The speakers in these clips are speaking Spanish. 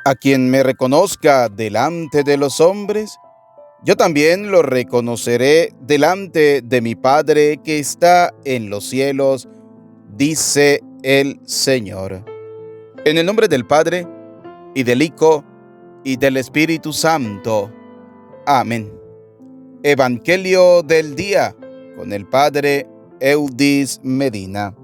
A quien me reconozca delante de los hombres, yo también lo reconoceré delante de mi Padre que está en los cielos, dice el Señor. En el nombre del Padre, y del Hijo, y del Espíritu Santo. Amén. Evangelio del día con el Padre Eudis Medina.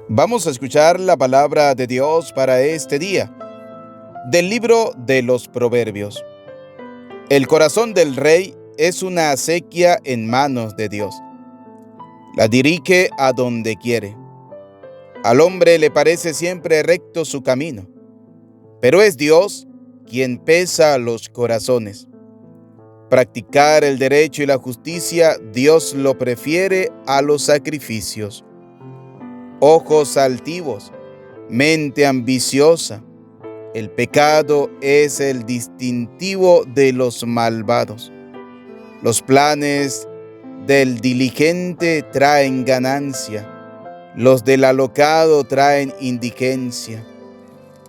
Vamos a escuchar la palabra de Dios para este día, del libro de los Proverbios. El corazón del rey es una acequia en manos de Dios. La dirige a donde quiere. Al hombre le parece siempre recto su camino, pero es Dios quien pesa los corazones. Practicar el derecho y la justicia, Dios lo prefiere a los sacrificios. Ojos altivos, mente ambiciosa. El pecado es el distintivo de los malvados. Los planes del diligente traen ganancia. Los del alocado traen indigencia.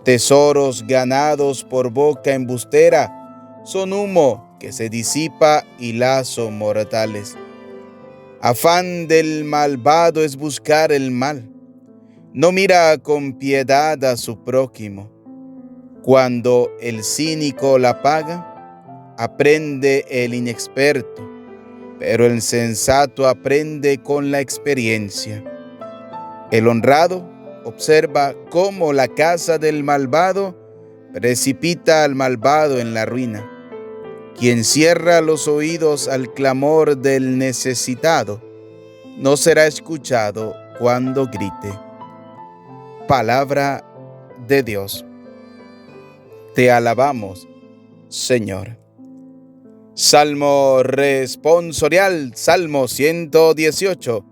Tesoros ganados por boca embustera son humo que se disipa y lazo mortales. Afán del malvado es buscar el mal. No mira con piedad a su prójimo. Cuando el cínico la paga, aprende el inexperto, pero el sensato aprende con la experiencia. El honrado observa cómo la casa del malvado precipita al malvado en la ruina. Quien cierra los oídos al clamor del necesitado, no será escuchado cuando grite. Palabra de Dios. Te alabamos, Señor. Salmo responsorial, Salmo 118.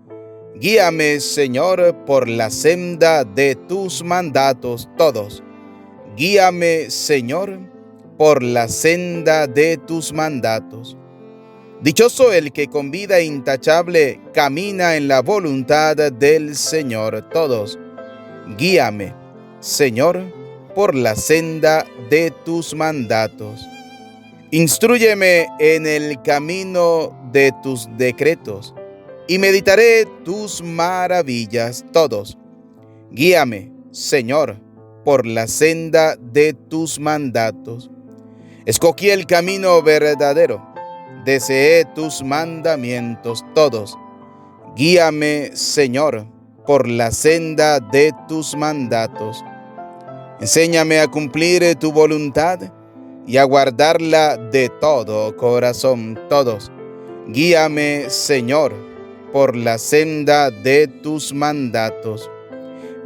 Guíame, Señor, por la senda de tus mandatos todos. Guíame, Señor, por la senda de tus mandatos. Dichoso el que con vida intachable camina en la voluntad del Señor todos. Guíame, Señor, por la senda de tus mandatos. Instrúyeme en el camino de tus decretos, y meditaré tus maravillas todos. Guíame, Señor, por la senda de tus mandatos. Escogí el camino verdadero, deseé tus mandamientos todos. Guíame, Señor, por la senda de tus mandatos. Enséñame a cumplir tu voluntad y a guardarla de todo corazón todos. Guíame, Señor, por la senda de tus mandatos.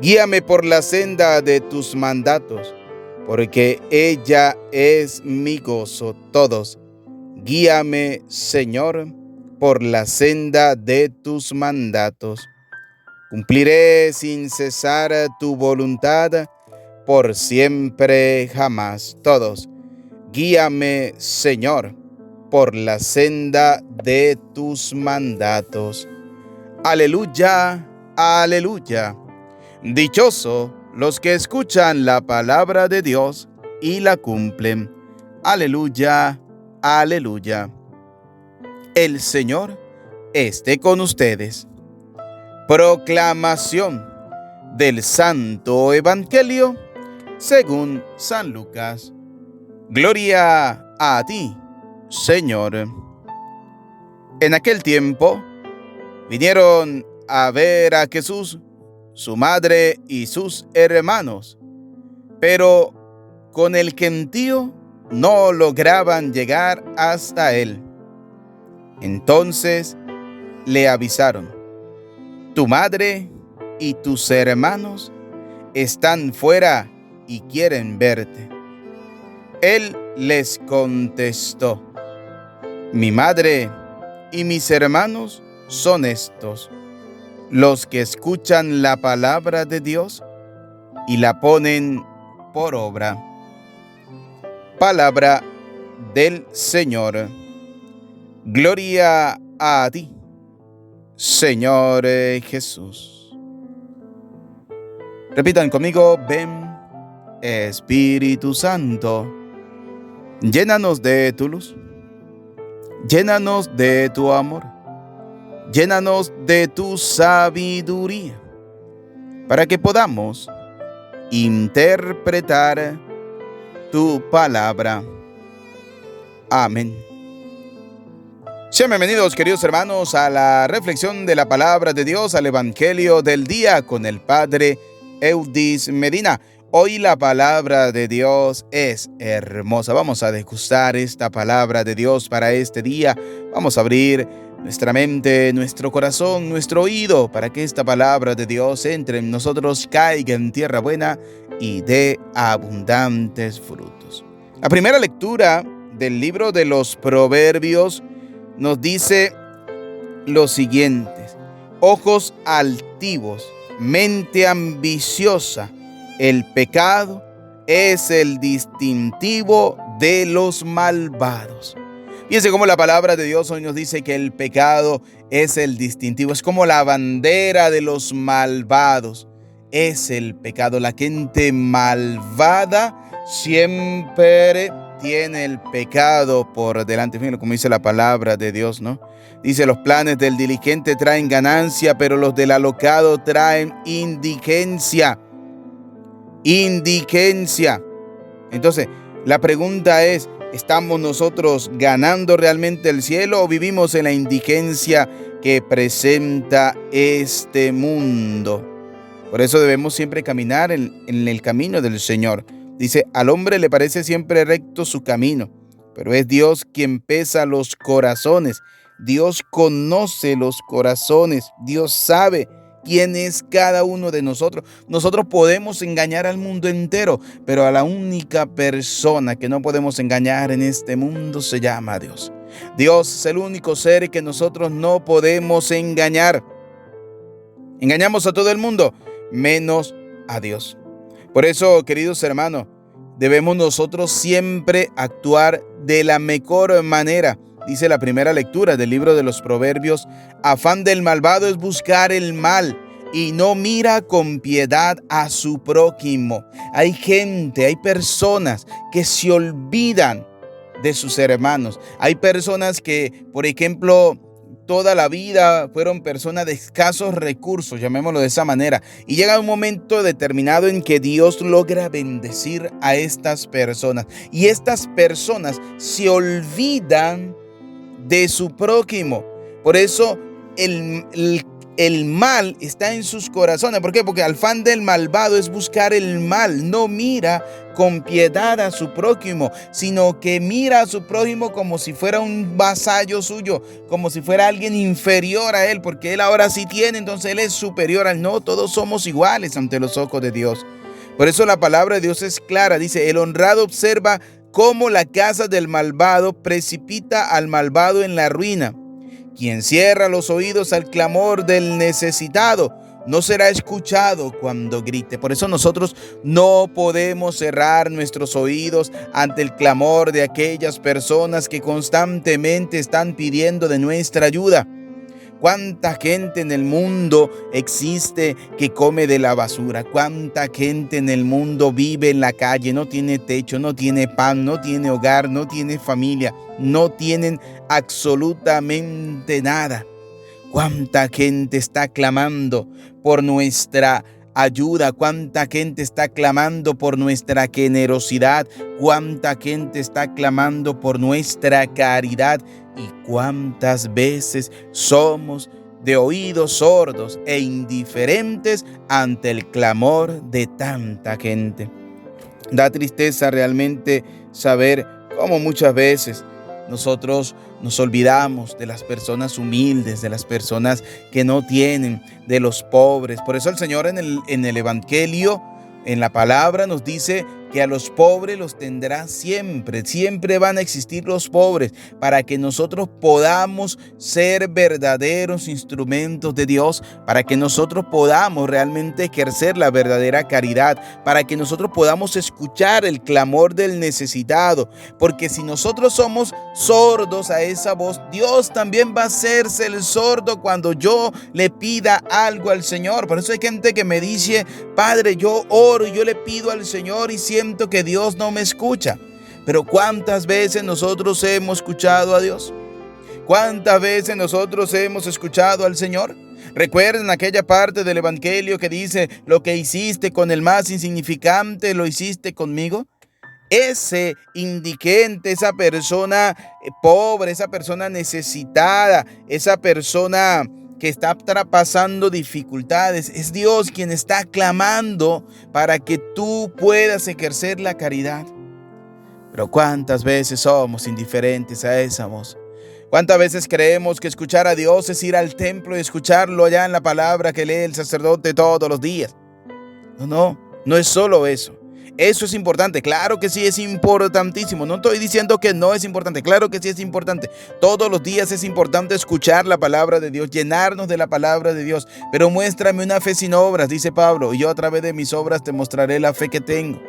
Guíame por la senda de tus mandatos, porque ella es mi gozo todos. Guíame, Señor, por la senda de tus mandatos. Cumpliré sin cesar tu voluntad por siempre jamás todos. Guíame, Señor, por la senda de tus mandatos. Aleluya, aleluya. Dichoso los que escuchan la palabra de Dios y la cumplen. Aleluya, aleluya. El Señor esté con ustedes. Proclamación del Santo Evangelio según San Lucas. Gloria a ti, Señor. En aquel tiempo vinieron a ver a Jesús, su madre y sus hermanos, pero con el gentío no lograban llegar hasta él. Entonces le avisaron: tu madre y tus hermanos están fuera y quieren verte. Él les contestó: mi madre y mis hermanos son estos, los que escuchan la palabra de Dios y la ponen por obra. Palabra del Señor. Gloria a ti, Señor Jesús. Repitan conmigo: ven, Espíritu Santo, llénanos de tu luz, llénanos de tu amor, llénanos de tu sabiduría, para que podamos interpretar tu palabra. Amén. Sean bienvenidos, queridos hermanos, a la reflexión de la palabra de Dios, al Evangelio del día con el Padre Eudis Medina. Hoy la palabra de Dios es hermosa. Vamos a degustar esta palabra de Dios para este día. Vamos a abrir nuestra mente, nuestro corazón, nuestro oído, para que esta palabra de Dios entre en nosotros, caiga en tierra buena y dé abundantes frutos. La primera lectura del libro de los Proverbios nos dice lo siguiente: ojos altivos, mente ambiciosa, el pecado es el distintivo de los malvados. Fíjense cómo la palabra de Dios hoy nos dice que el pecado es el distintivo, es como la bandera de los malvados. Es el pecado. La gente malvada siempre tiene el pecado por delante. Fíjense como dice la palabra de Dios, ¿no? Dice: los planes del diligente traen ganancia, pero los del alocado traen indigencia. Indigencia. Entonces, la pregunta es: ¿estamos nosotros ganando realmente el cielo o vivimos en la indigencia que presenta este mundo? Por eso debemos siempre caminar en el camino del Señor. Dice: al hombre le parece siempre recto su camino, pero es Dios quien pesa los corazones. Dios conoce los corazones. Dios sabe quién es cada uno de nosotros. Nosotros podemos engañar al mundo entero, pero a la única persona que no podemos engañar en este mundo se llama Dios. Dios es el único ser que nosotros no podemos engañar. Engañamos a todo el mundo, menos a Dios. Por eso, queridos hermanos, debemos nosotros siempre actuar de la mejor manera. Dice la primera lectura del libro de los Proverbios: afán del malvado es buscar el mal y no mira con piedad a su prójimo. Hay gente, hay personas que se olvidan de sus hermanos. Hay personas que, por ejemplo, toda la vida fueron personas de escasos recursos, llamémoslo de esa manera, y llega un momento determinado en que Dios logra bendecir a estas personas, y estas personas se olvidan de su prójimo. Por eso el mal está en sus corazones. ¿Por qué? Porque el afán del malvado es buscar el mal. No mira con piedad a su prójimo, sino que mira a su prójimo como si fuera un vasallo suyo, como si fuera alguien inferior a él, porque él ahora sí tiene, entonces él es superior al no. Todos somos iguales ante los ojos de Dios. Por eso la palabra de Dios es clara. Dice: el honrado observa cómo la casa del malvado precipita al malvado en la ruina. Quien cierra los oídos al clamor del necesitado no será escuchado cuando grite. Por eso nosotros no podemos cerrar nuestros oídos ante el clamor de aquellas personas que constantemente están pidiendo de nuestra ayuda. ¿Cuánta gente en el mundo existe que come de la basura? ¿Cuánta gente en el mundo vive en la calle? No tiene techo, no tiene pan, no tiene hogar, no tiene familia, no tienen absolutamente nada. ¿Cuánta gente está clamando por nuestra ayuda? ¿Cuánta gente está clamando por nuestra generosidad? ¿Cuánta gente está clamando por nuestra caridad? ¿Y cuántas veces somos de oídos sordos e indiferentes ante el clamor de tanta gente? Da tristeza realmente saber cómo muchas veces nosotros nos olvidamos de las personas humildes, de las personas que no tienen, de los pobres. Por eso el Señor en el Evangelio, en la palabra, nos dice que a los pobres los tendrá siempre. Siempre van a existir los pobres para que nosotros podamos ser verdaderos instrumentos de Dios, para que nosotros podamos realmente ejercer la verdadera caridad, para que nosotros podamos escuchar el clamor del necesitado. Porque si nosotros somos sordos a esa voz, Dios también va a hacerse el sordo cuando yo le pida algo al Señor. Por eso hay gente que me dice: Padre, yo oro y yo le pido al Señor y siento que Dios no me escucha. Pero ¿cuántas veces nosotros hemos escuchado a Dios? ¿Cuántas veces nosotros hemos escuchado al Señor? ¿Recuerdan aquella parte del Evangelio que dice: lo que hiciste con el más insignificante, lo hiciste conmigo? Ese indigente, esa persona pobre, esa persona necesitada, esa persona que está pasando dificultades, es Dios quien está clamando para que tú puedas ejercer la caridad. Pero ¿cuántas veces somos indiferentes a esa voz? ¿Cuántas veces creemos que escuchar a Dios es ir al templo y escucharlo allá en la palabra que lee el sacerdote todos los días? No es solo eso. Eso es importante, claro que sí es importantísimo. No estoy diciendo que no es importante, claro que sí es importante. Todos los días es importante escuchar la palabra de Dios, llenarnos de la palabra de Dios. Pero muéstrame una fe sin obras, dice Pablo, y yo a través de mis obras te mostraré la fe que tengo.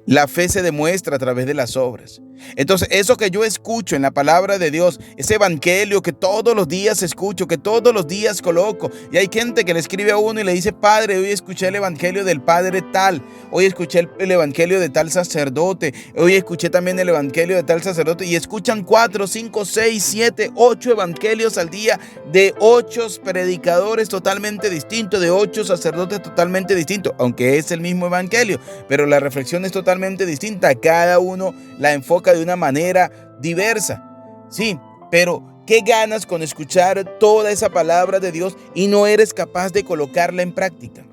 La fe se demuestra a través de las obras. Entonces, eso que yo escucho en la palabra de Dios, ese evangelio que todos los días escucho, que todos los días coloco, y hay gente que le escribe a uno y le dice: Padre, hoy escuché el evangelio del padre tal, hoy escuché el evangelio de tal sacerdote, hoy escuché también el evangelio de tal sacerdote, y escuchan 4, 5, 6, 7, 8 evangelios al día de 8 predicadores totalmente distintos, de 8 sacerdotes totalmente distintos, aunque es el mismo evangelio, pero la reflexión es totalmente distinta. Cada uno la enfoca de una manera diversa. Sí, pero ¿qué ganas con escuchar toda esa palabra de Dios y no eres capaz de colocarla en práctica?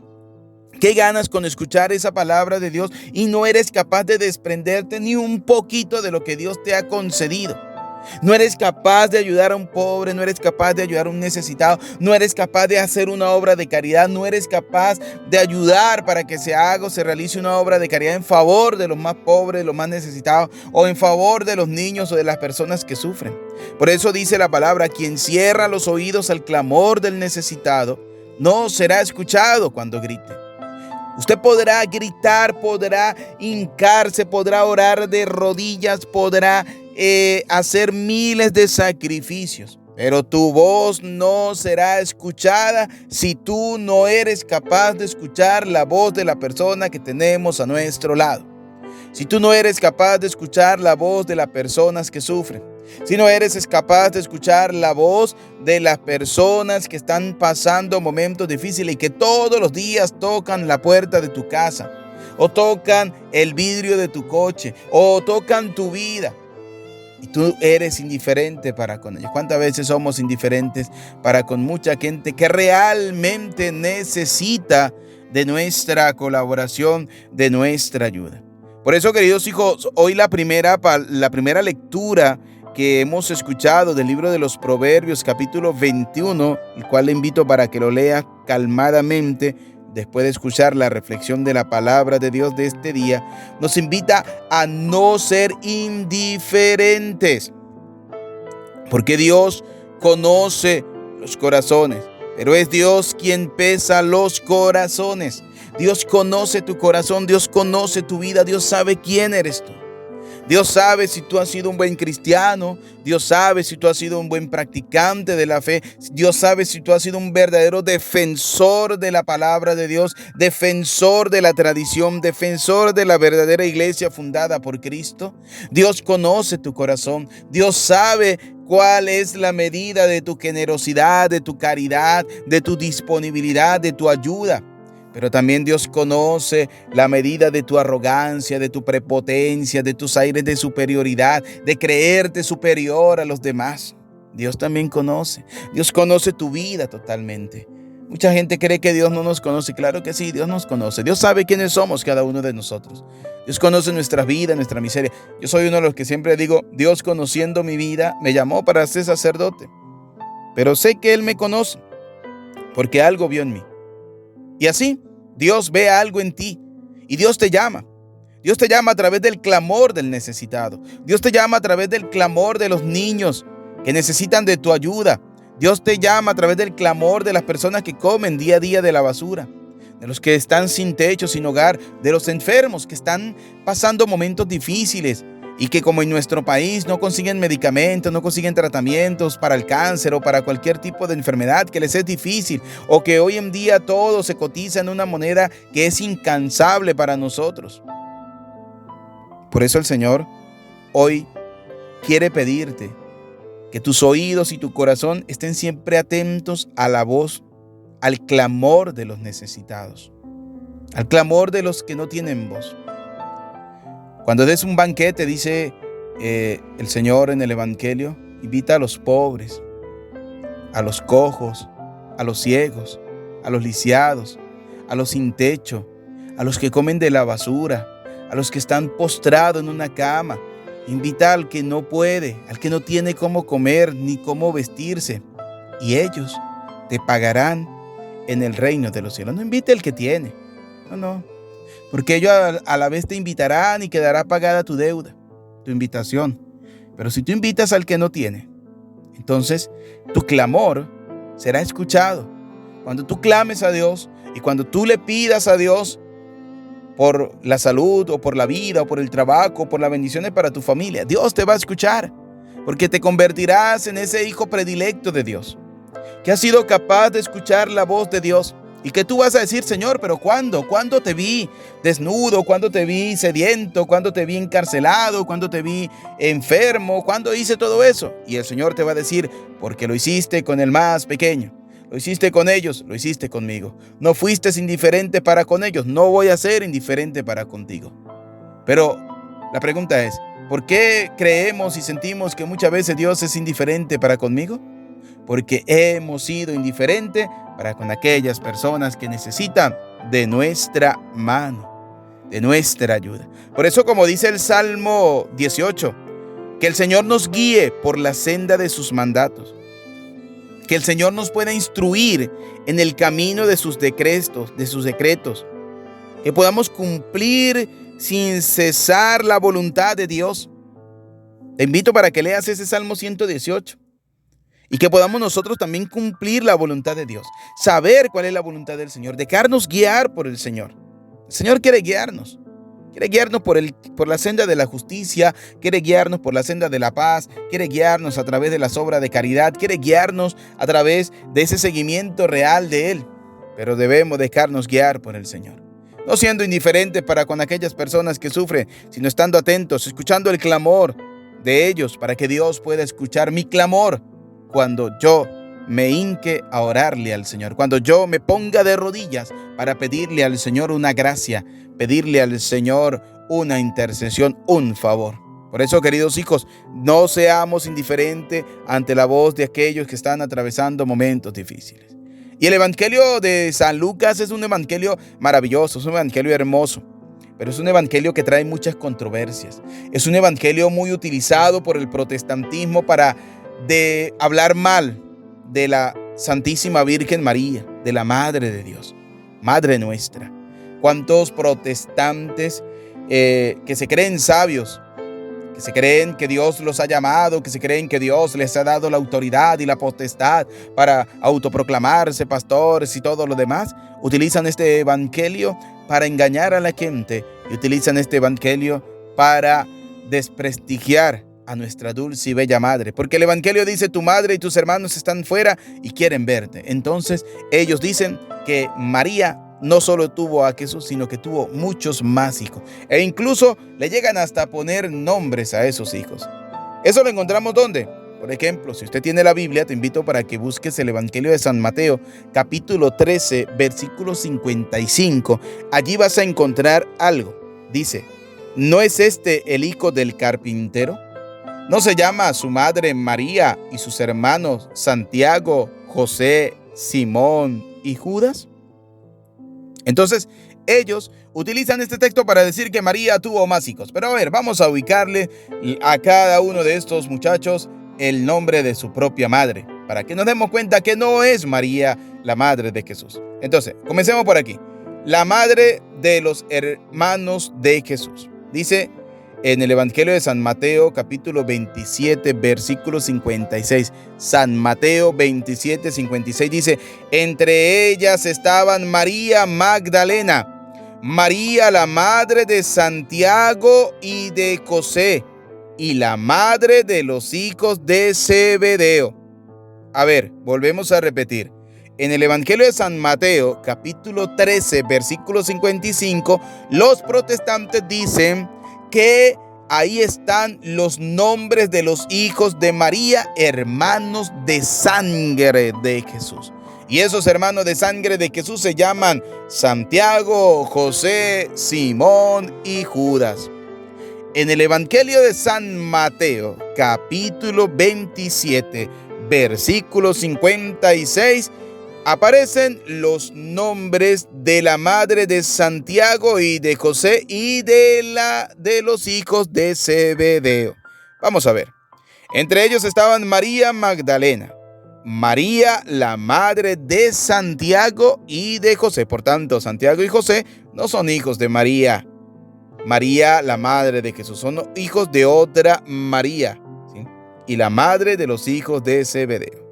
¿Qué ganas con escuchar esa palabra de Dios y no eres capaz de desprenderte ni un poquito de lo que Dios te ha concedido? No eres capaz de ayudar a un pobre, no eres capaz de ayudar a un necesitado, no eres capaz de hacer una obra de caridad, no eres capaz de ayudar para que se haga o se realice una obra de caridad en favor de los más pobres, de los más necesitados, o en favor de los niños o de las personas que sufren. Por eso dice la palabra: quien cierra los oídos al clamor del necesitado, no será escuchado cuando grite. Usted podrá gritar, podrá hincarse, podrá orar de rodillas, podrá hacer miles de sacrificios, pero tu voz no será escuchada si tú no eres capaz de escuchar la voz de la persona que tenemos a nuestro lado. Si tú no eres capaz de escuchar la voz de las personas que sufren, si no eres capaz de escuchar la voz de las personas que están pasando momentos difíciles y que todos los días tocan la puerta de tu casa, o tocan el vidrio de tu coche, o tocan tu vida, y tú eres indiferente para con ellos. ¿Cuántas veces somos indiferentes para con mucha gente que realmente necesita de nuestra colaboración, de nuestra ayuda? Por eso, queridos hijos, hoy la primera lectura que hemos escuchado del libro de los Proverbios, capítulo 21, el cual le invito para que lo lea calmadamente después de escuchar la reflexión de la palabra de Dios de este día, nos invita a no ser indiferentes, porque Dios conoce los corazones, pero es Dios quien pesa los corazones. Dios conoce tu corazón, Dios conoce tu vida, Dios sabe quién eres tú. Dios sabe si tú has sido un buen cristiano, Dios sabe si tú has sido un buen practicante de la fe, Dios sabe si tú has sido un verdadero defensor de la palabra de Dios, defensor de la tradición, defensor de la verdadera iglesia fundada por Cristo. Dios conoce tu corazón, Dios sabe cuál es la medida de tu generosidad, de tu caridad, de tu disponibilidad, de tu ayuda. Pero también Dios conoce la medida de tu arrogancia, de tu prepotencia, de tus aires de superioridad, de creerte superior a los demás. Dios también conoce. Dios conoce tu vida totalmente. Mucha gente cree que Dios no nos conoce. Claro que sí, Dios nos conoce. Dios sabe quiénes somos cada uno de nosotros. Dios conoce nuestra vida, nuestra miseria. Yo soy uno de los que siempre digo: Dios, conociendo mi vida, me llamó para ser sacerdote. Pero sé que Él me conoce porque algo vio en mí. Y así, Dios ve algo en ti y Dios te llama. Dios te llama a través del clamor del necesitado. Dios te llama a través del clamor de los niños que necesitan de tu ayuda. Dios te llama a través del clamor de las personas que comen día a día de la basura, de los que están sin techo, sin hogar, de los enfermos que están pasando momentos difíciles y que, como en nuestro país, no consiguen medicamentos, no consiguen tratamientos para el cáncer o para cualquier tipo de enfermedad que les es difícil, o que hoy en día todo se cotiza en una moneda que es incansable para nosotros. Por eso el Señor hoy quiere pedirte que tus oídos y tu corazón estén siempre atentos a la voz, al clamor de los necesitados, al clamor de los que no tienen voz. Cuando des un banquete, dice el Señor en el Evangelio, invita a los pobres, a los cojos, a los ciegos, a los lisiados, a los sin techo, a los que comen de la basura, a los que están postrados en una cama. Invita al que no puede, al que no tiene cómo comer ni cómo vestirse, y ellos te pagarán en el reino de los cielos. No invite al que tiene, no, porque ellos a la vez te invitarán y quedará pagada tu deuda, tu invitación. Pero si tú invitas al que no tiene, entonces tu clamor será escuchado. Cuando tú clames a Dios y cuando tú le pidas a Dios por la salud o por la vida o por el trabajo o por las bendiciones para tu familia, Dios te va a escuchar, porque te convertirás en ese hijo predilecto de Dios, que ha sido capaz de escuchar la voz de Dios. Y que tú vas a decir: Señor, ¿pero cuándo? ¿Cuándo te vi desnudo? ¿Cuándo te vi sediento? ¿Cuándo te vi encarcelado? ¿Cuándo te vi enfermo? ¿Cuándo hice todo eso? Y el Señor te va a decir: porque lo hiciste con el más pequeño. Lo hiciste con ellos, lo hiciste conmigo. No fuiste indiferente para con ellos, no voy a ser indiferente para contigo. Pero la pregunta es: ¿por qué creemos y sentimos que muchas veces Dios es indiferente para conmigo? Porque hemos sido indiferentes para con aquellas personas que necesitan de nuestra mano, de nuestra ayuda. Por eso, como dice el Salmo 18, que el Señor nos guíe por la senda de sus mandatos, que el Señor nos pueda instruir en el camino de sus decretos, que podamos cumplir sin cesar la voluntad de Dios. Te invito para que leas ese Salmo 118. Y que podamos nosotros también cumplir la voluntad de Dios, saber cuál es la voluntad del Señor, dejarnos guiar por el Señor. El Señor quiere guiarnos por la senda de la justicia, quiere guiarnos por la senda de la paz, quiere guiarnos a través de las obras de caridad, quiere guiarnos a través de ese seguimiento real de Él. Pero debemos dejarnos guiar por el Señor, no siendo indiferentes para con aquellas personas que sufren, sino estando atentos, escuchando el clamor de ellos, para que Dios pueda escuchar mi clamor cuando yo me hinque a orarle al Señor, cuando yo me ponga de rodillas para pedirle al Señor una gracia, pedirle al Señor una intercesión, un favor. Por eso, queridos hijos, no seamos indiferentes ante la voz de aquellos que están atravesando momentos difíciles. Y el Evangelio de San Lucas es un evangelio maravilloso, es un evangelio hermoso, pero es un evangelio que trae muchas controversias. Es un evangelio muy utilizado por el protestantismo para hablar mal de la Santísima Virgen María, de la Madre de Dios, Madre nuestra. ¿Cuántos protestantes que se creen sabios, que se creen que Dios los ha llamado, que se creen que Dios les ha dado la autoridad y la potestad para autoproclamarse pastores y todo lo demás, utilizan este evangelio para engañar a la gente y utilizan este evangelio para desprestigiar a nuestra dulce y bella madre, porque el evangelio dice: tu madre y tus hermanos están fuera y quieren verte. Entonces ellos dicen que María no solo tuvo a Jesús, sino que tuvo muchos más hijos, e incluso le llegan hasta a poner nombres a esos hijos. ¿Eso lo encontramos dónde? Por ejemplo, si usted tiene la Biblia, te invito para que busques el Evangelio de San Mateo, capítulo 13, versículo 55. Allí vas a encontrar algo. Dice: ¿no es este el hijo del carpintero? ¿No se llama su madre María y sus hermanos Santiago, José, Simón y Judas? Entonces, ellos utilizan este texto para decir que María tuvo más hijos. Pero a ver, vamos a ubicarle a cada uno de estos muchachos el nombre de su propia madre, para que nos demos cuenta que no es María la madre de Jesús. Entonces, comencemos por aquí. La madre de los hermanos de Jesús. Dice en el Evangelio de San Mateo, capítulo 27, versículo 56. San Mateo 27, 56 dice: entre ellas estaban María Magdalena, María la madre de Santiago y de José, y la madre de los hijos de Zebedeo. A ver, volvemos a repetir. En el Evangelio de San Mateo, capítulo 13, versículo 55, los protestantes dicen que ahí están los nombres de los hijos de María, hermanos de sangre de Jesús. Y esos hermanos de sangre de Jesús se llaman Santiago, José, Simón y Judas. En el Evangelio de San Mateo, capítulo 27, versículo 56, aparecen los nombres de la madre de Santiago y de José y de los hijos de Zebedeo. Vamos a ver. Entre ellos estaban María Magdalena, María la madre de Santiago y de José. Por tanto, Santiago y José no son hijos de María. María, la madre de Jesús, son hijos de otra María, ¿sí? Y la madre de los hijos de Zebedeo.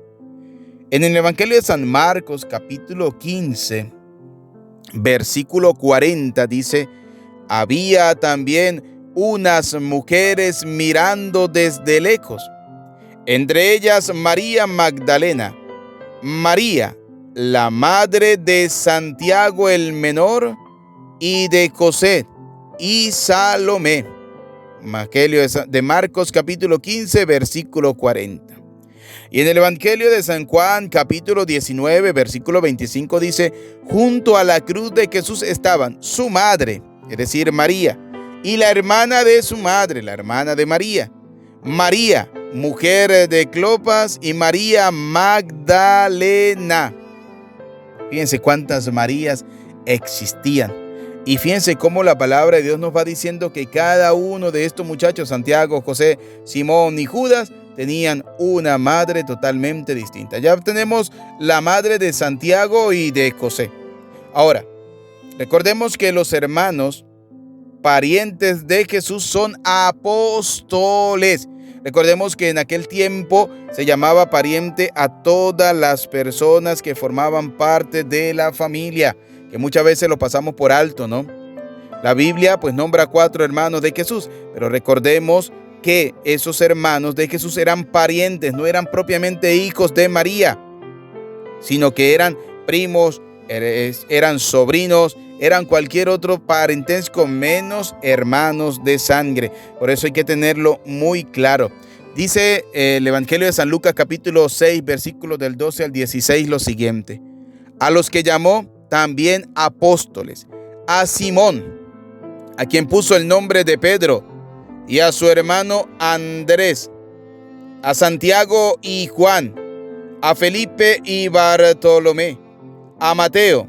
En el Evangelio de San Marcos, capítulo 15, versículo 40, dice: había también unas mujeres mirando desde lejos, entre ellas María Magdalena, María, la madre de Santiago el menor y de José, y Salomé. Evangelio de Marcos, capítulo 15, versículo 40. Y en el Evangelio de San Juan, capítulo 19, versículo 25, dice: junto a la cruz de Jesús estaban su madre, es decir, María, y la hermana de su madre, la hermana de María, María, mujer de Clopas, y María Magdalena. Fíjense cuántas Marías existían. Y fíjense cómo la palabra de Dios nos va diciendo que cada uno de estos muchachos, Santiago, José, Simón y Judas, tenían una madre totalmente distinta. Ya tenemos la madre de Santiago y de José. Ahora, recordemos que los hermanos parientes de Jesús son apóstoles. Recordemos que en aquel tiempo se llamaba pariente a todas las personas que formaban parte de la familia, que muchas veces lo pasamos por alto, ¿no? La Biblia pues nombra 4 hermanos de Jesús, pero recordemos que esos hermanos de Jesús eran parientes, no eran propiamente hijos de María, sino que eran primos, eran sobrinos, eran cualquier otro parentesco menos hermanos de sangre. Por eso hay que tenerlo muy claro. Dice el Evangelio de San Lucas, capítulo 6, versículos del 12 al 16, lo siguiente: a los que llamó también apóstoles, a Simón, a quien puso el nombre de Pedro, y a su hermano Andrés, a Santiago y Juan, a Felipe y Bartolomé, a Mateo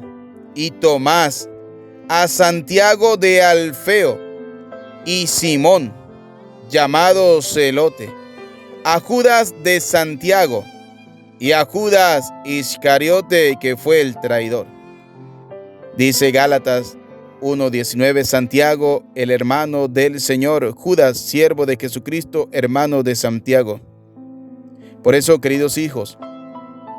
y Tomás, a Santiago de Alfeo y Simón, llamado Celote, a Judas de Santiago y a Judas Iscariote, que fue el traidor. Dice Gálatas 1:19, Santiago, el hermano del Señor, Judas, siervo de Jesucristo, hermano de Santiago. Por eso, queridos hijos,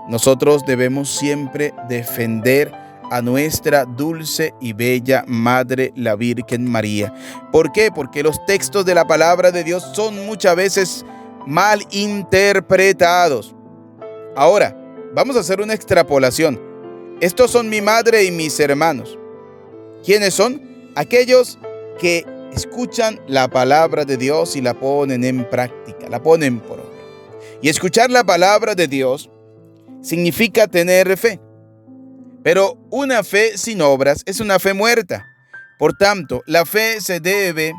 nosotros debemos siempre defender a nuestra dulce y bella Madre, la Virgen María. ¿Por qué? Porque los textos de la palabra de Dios son muchas veces mal interpretados. Ahora, vamos a hacer una extrapolación. Estos son mi madre y mis hermanos. ¿Quiénes son? Aquellos que escuchan la palabra de Dios y la ponen en práctica, la ponen por obra. Y escuchar la palabra de Dios significa tener fe. Pero una fe sin obras es una fe muerta. Por tanto, la fe se debe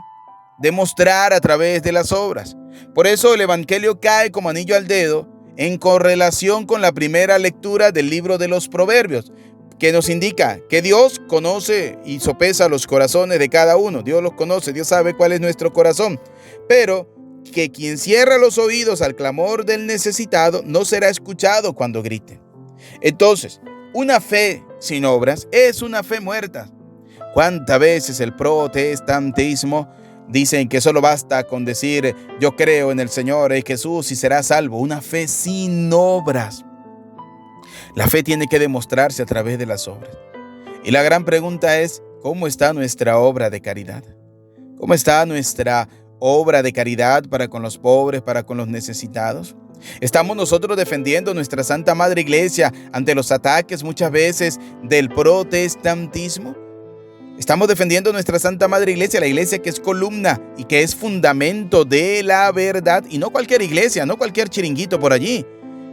demostrar a través de las obras. Por eso el Evangelio cae como anillo al dedo en correlación con la primera lectura del libro de los Proverbios, que nos indica que Dios conoce y sopesa los corazones de cada uno. Dios los conoce, Dios sabe cuál es nuestro corazón. Pero que quien cierra los oídos al clamor del necesitado no será escuchado cuando grite. Entonces, una fe sin obras es una fe muerta. ¿Cuántas veces el protestantismo Dicen que solo basta con decir yo creo en el Señor Jesús y serás salvo. Una fe sin obras. La fe tiene que demostrarse a través de las obras. Y la gran pregunta es, ¿cómo está nuestra obra de caridad? ¿Cómo está nuestra obra de caridad para con los pobres, para con los necesitados? ¿Estamos nosotros defendiendo nuestra Santa Madre Iglesia ante los ataques muchas veces del protestantismo? Estamos defendiendo nuestra Santa Madre Iglesia, la iglesia que es columna y que es fundamento de la verdad. Y no cualquier iglesia, no cualquier chiringuito por allí.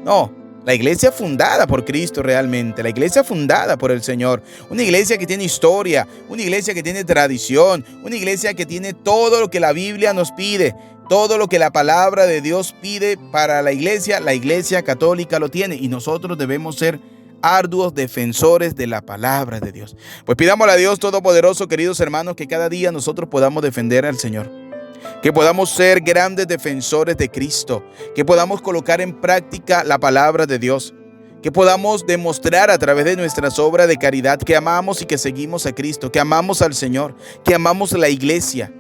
No, la iglesia fundada por Cristo realmente, la iglesia fundada por el Señor. Una iglesia que tiene historia, una iglesia que tiene tradición, una iglesia que tiene todo lo que la Biblia nos pide. Todo lo que la palabra de Dios pide para la iglesia católica lo tiene. Y nosotros debemos ser arduos defensores de la palabra de Dios. Pues pidámosle a Dios Todopoderoso, queridos hermanos, que cada día nosotros podamos defender al Señor, que podamos ser grandes defensores de Cristo, que podamos colocar en práctica la palabra de Dios, que podamos demostrar a través de nuestras obras de caridad que amamos y que seguimos a Cristo, que amamos al Señor, que amamos la iglesia,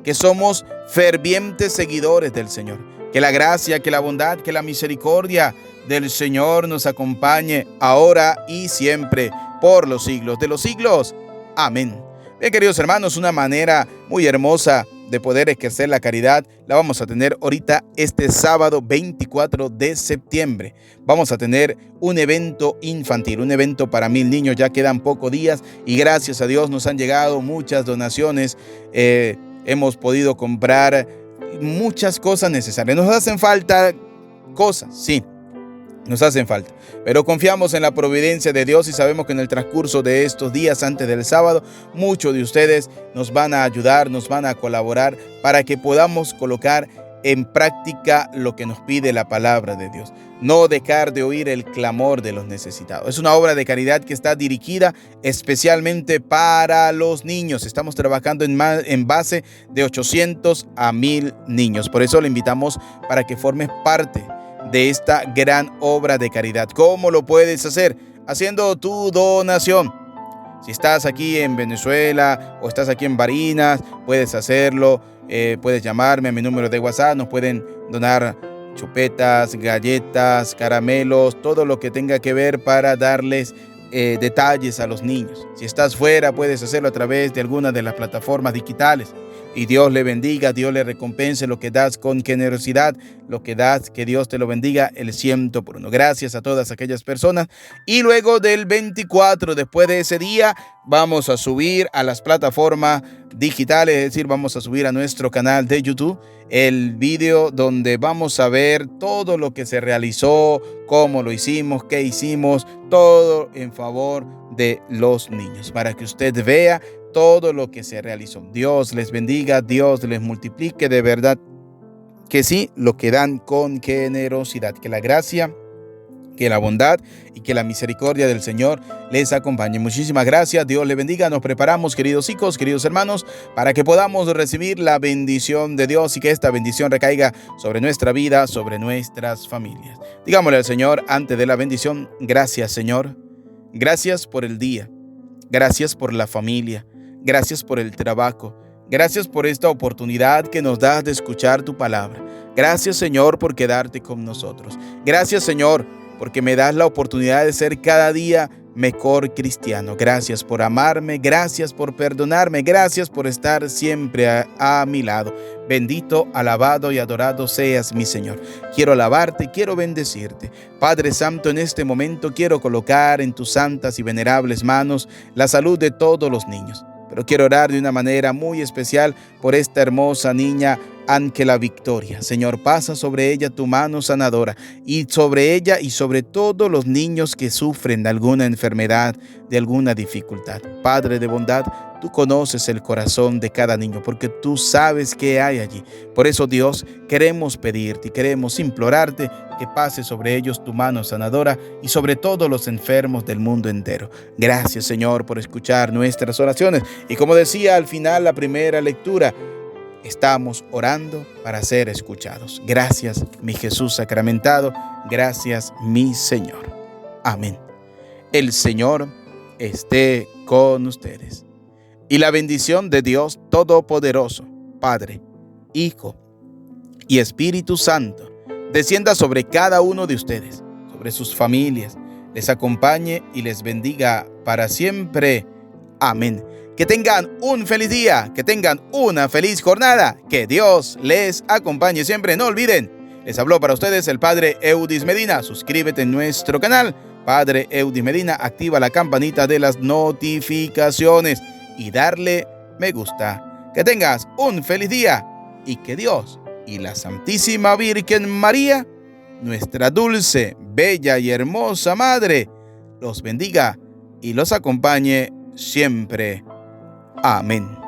que somos fervientes seguidores del Señor. Que la gracia, que la bondad, que la misericordia del Señor nos acompañe ahora y siempre, por los siglos de los siglos. Amén. Bien, queridos hermanos, una manera muy hermosa de poder ejercer la caridad la vamos a tener ahorita este sábado 24 de septiembre. Vamos a tener un evento infantil, un evento para 1000 niños. Ya quedan pocos días y gracias a Dios nos han llegado muchas donaciones. Hemos podido comprar muchas cosas necesarias. Nos hacen falta cosas, sí. Nos hacen falta, pero confiamos en la providencia de Dios y sabemos que en el transcurso de estos días antes del sábado, muchos de ustedes nos van a ayudar, nos van a colaborar para que podamos colocar en práctica lo que nos pide la palabra de Dios. No dejar de oír el clamor de los necesitados. Es una obra de caridad que está dirigida especialmente para los niños. Estamos trabajando en base de 800 a 1000 niños. Por eso le invitamos para que formes parte de esta gran obra de caridad. ¿Cómo lo puedes hacer? Haciendo tu donación. Si estás aquí en Venezuela o estás aquí en Barinas, puedes hacerlo. Puedes llamarme a mi número de WhatsApp. Nos pueden donar chupetas, galletas, caramelos, todo lo que tenga que ver para darles detalles a los niños. Si estás fuera, puedes hacerlo a través de alguna de las plataformas digitales. Y Dios le bendiga, Dios le recompense lo que das con generosidad, lo que das, que Dios te lo bendiga el 100%. Gracias a todas aquellas personas. Y luego del 24, después de ese día, vamos a subir a las plataformas digitales, es decir, vamos a subir a nuestro canal de YouTube el video donde vamos a ver todo lo que se realizó, cómo lo hicimos, qué hicimos, todo en favor de los niños, para que usted vea todo lo que se realizó. Dios les bendiga, Dios les multiplique, de verdad que sí, lo que dan con generosidad. Que la gracia, que la bondad y que la misericordia del Señor les acompañe. Muchísimas gracias, Dios les bendiga. Nos preparamos, queridos hijos, queridos hermanos, para que podamos recibir la bendición de Dios y que esta bendición recaiga sobre nuestra vida, sobre nuestras familias. Digámosle al Señor antes de la bendición: gracias, Señor. Gracias por el día. Gracias por la familia. Gracias por el trabajo. Gracias por esta oportunidad que nos das de escuchar tu palabra. Gracias, Señor, por quedarte con nosotros. Gracias, Señor, porque me das la oportunidad de ser cada día mejor cristiano. Gracias por amarme, gracias por perdonarme, gracias por estar siempre a mi lado. Bendito, alabado y adorado seas, mi Señor. Quiero alabarte, quiero bendecirte. Padre Santo, en este momento quiero colocar en tus santas y venerables manos la salud de todos los niños. Pero quiero orar de una manera muy especial por esta hermosa niña Ángela Victoria. Señor, pasa sobre ella tu mano sanadora y sobre ella y sobre todos los niños que sufren de alguna enfermedad, de alguna dificultad. Padre de bondad, tú conoces el corazón de cada niño porque tú sabes qué hay allí. Por eso, Dios, queremos pedirte y queremos implorarte que pase sobre ellos tu mano sanadora y sobre todos los enfermos del mundo entero. Gracias, Señor, por escuchar nuestras oraciones. Y como decía al final la primera lectura, estamos orando para ser escuchados. Gracias, mi Jesús sacramentado. Gracias, mi Señor. Amén. El Señor esté con ustedes. Y la bendición de Dios Todopoderoso, Padre, Hijo y Espíritu Santo, descienda sobre cada uno de ustedes, sobre sus familias, les acompañe y les bendiga para siempre. Amén. Que tengan un feliz día, que tengan una feliz jornada, que Dios les acompañe siempre. No olviden, les habló para ustedes el Padre Eudis Medina. Suscríbete en nuestro canal, Padre Eudis Medina, activa la campanita de las notificaciones y darle me gusta. Que tengas un feliz día y que Dios y la Santísima Virgen María, nuestra dulce, bella y hermosa Madre, los bendiga y los acompañe siempre. Amén.